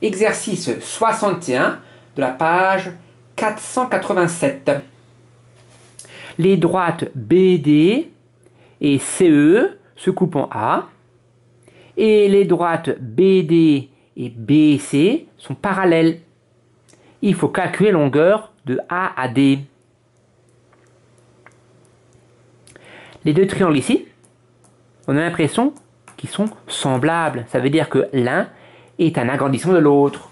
Exercice 61 de la page 487. Les droites BD et CE se coupent en A et les droites BD et BC sont parallèles. Il faut calculer la longueur de A à D. Les deux triangles ici, on a l'impression qu'ils sont semblables. Ça veut dire que l'un est un agrandissement de l'autre.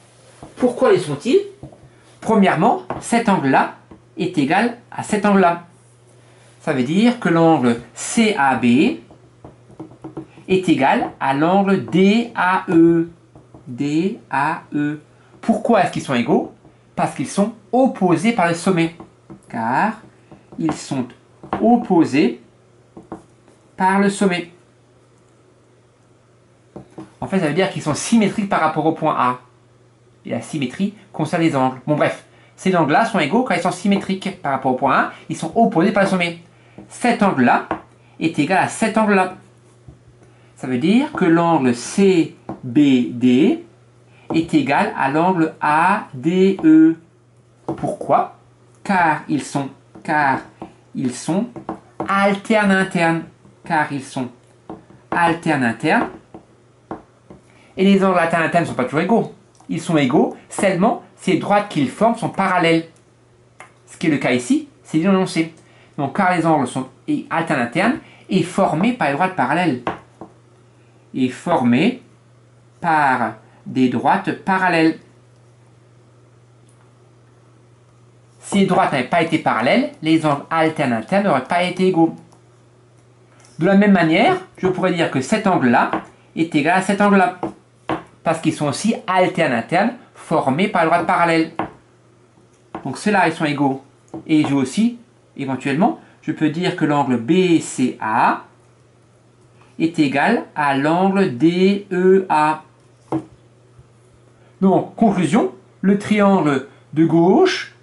Pourquoi les sont-ils? Premièrement, cet angle-là est égal à cet angle-là. Ça veut dire que l'angle CAB est égal à l'angle DAE. DAE. Pourquoi est-ce qu'ils sont égaux? Parce qu'ils sont opposés par le sommet. Car ils sont opposés par le sommet. En fait, ça veut dire qu'ils sont symétriques par rapport au point A. Et la symétrie concerne les angles. Bon, bref, ces angles-là sont égaux quand ils sont symétriques par rapport au point A. Ils sont opposés par le sommet. Cet angle-là est égal à cet angle-là. Ça veut dire que l'angle CBD est égal à l'angle ADE. Pourquoi? Car ils sont alternes internes. Car ils sont alternes internes. Et les angles alternes internes ne sont pas toujours égaux. Ils sont égaux seulement si les droites qu'ils forment sont parallèles. Ce qui est le cas ici, c'est l'énoncé. Donc car les angles sont alternes internes et formés par les droites parallèles. Et formés par des droites parallèles. Si les droites n'avaient pas été parallèles, les angles alternes internes n'auraient pas été égaux. De la même manière, je pourrais dire que cet angle-là est égal à cet angle-là. Parce qu'ils sont aussi alternes internes formés par les droites parallèles. Donc ceux-là, ils sont égaux. Et j'ai aussi, éventuellement, je peux dire que l'angle BCA est égal à l'angle DEA. Donc, conclusion, le triangle de gauche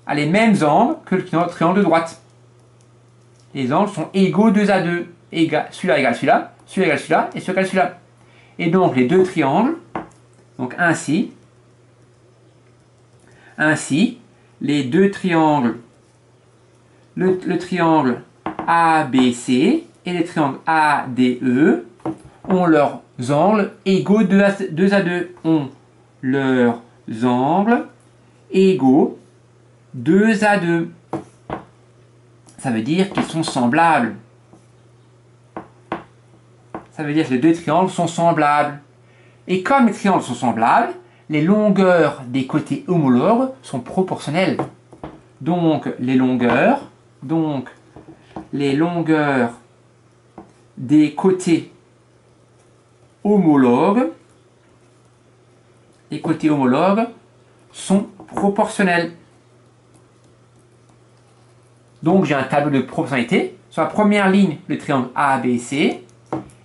a les mêmes angles que le triangle de droite. Les angles sont égaux 2 à 2. Celui-là égale celui-là, celui-là égale celui-là, et celui-là égale celui-là. Et donc, les deux triangles, donc ainsi, les deux triangles, le triangle ABC et le triangle ADE ont leurs angles égaux 2 à 2. Ont leurs angles égaux 2 à 2. Ça veut dire qu'ils sont semblables. Ça veut dire que les deux triangles sont semblables. Et comme les triangles sont semblables, les longueurs des côtés homologues sont proportionnelles. Donc les longueurs des côtés homologues sont proportionnelles. Donc j'ai un tableau de proportionnalité. Sur la première ligne, le triangle ABC.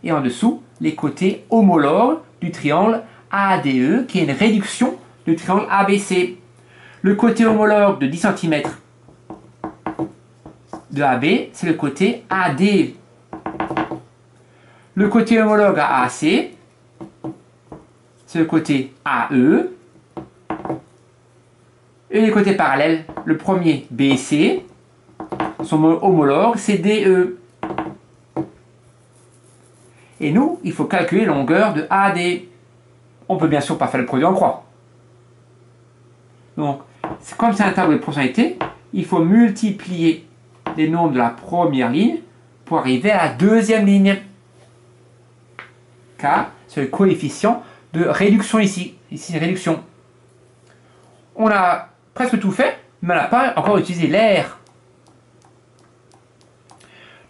Et en dessous, les côtés homologues du triangle ADE, qui est une réduction du triangle ABC. Le côté homologue de 10 cm de AB, c'est le côté AD. Le côté homologue à AC, c'est le côté AE. Et les côtés parallèles, le premier BC, son homologue, c'est DE. Et nous, il faut calculer la longueur de AD. On peut bien sûr pas faire le produit en croix. Donc, comme c'est un tableau de proportionnalité, il faut multiplier les nombres de la première ligne pour arriver à la deuxième ligne. Car c'est le coefficient de réduction ici. Ici, réduction. On a presque tout fait, mais on n'a pas encore utilisé l'air.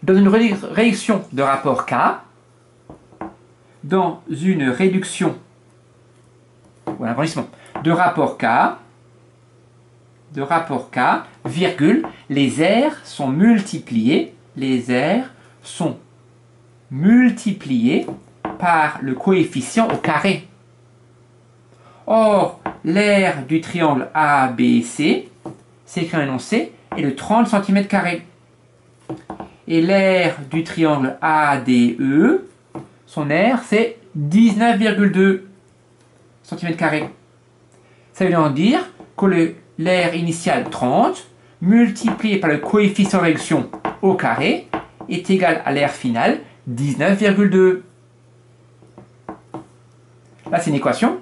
Dans une réduction de rapport K, ou un agrandissement de rapport K, virgule, les aires sont multipliées par le coefficient au carré. Or, l'aire du triangle ABC, c'est écrit en énoncé, est de 30 cm². Et l'aire du triangle ADE, son aire, c'est 19,2 cm². Ça veut donc dire que l'aire initiale 30 multiplié par le coefficient de réduction au carré est égal à l'aire finale 19,2. Là, c'est une équation.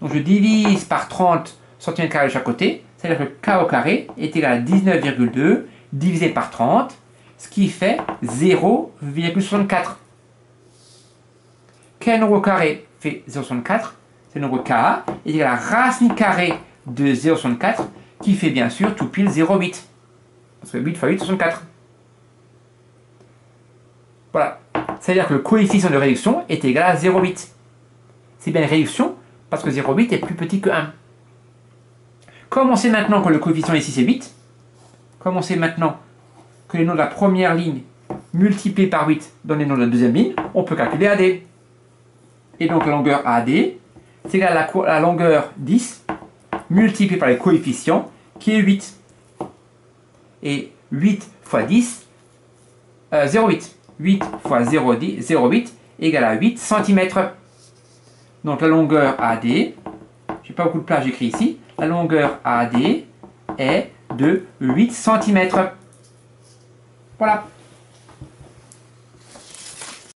Donc, je divise par 30 cm² de chaque côté. C'est-à-dire que k au carré est égal à 19,2 divisé par 30, ce qui fait 0,64. Quel nombre carré fait 0,64? C'est le nombre k est égal à la racine carrée de 0,64 qui fait bien sûr tout pile 0,8. Parce que 8 fois 8, 64. Voilà. C'est-à-dire que le coefficient de réduction est égal à 0,8. C'est bien une réduction parce que 0,8 est plus petit que 1. Comme on sait maintenant que le coefficient ici c'est 8, comme on sait maintenant que les noms de la première ligne multipliés par 8 donnent les noms de la deuxième ligne, on peut calculer AD. Et donc la longueur AD, c'est égal à la longueur 10 multiplié par les coefficients qui est 8. Et 8 fois 10, 0,8. 8 fois 0,8 égale à 8 cm. Donc la longueur AD, j'ai pas beaucoup de place, j'écris ici, la longueur AD est de 8 cm. Voilà.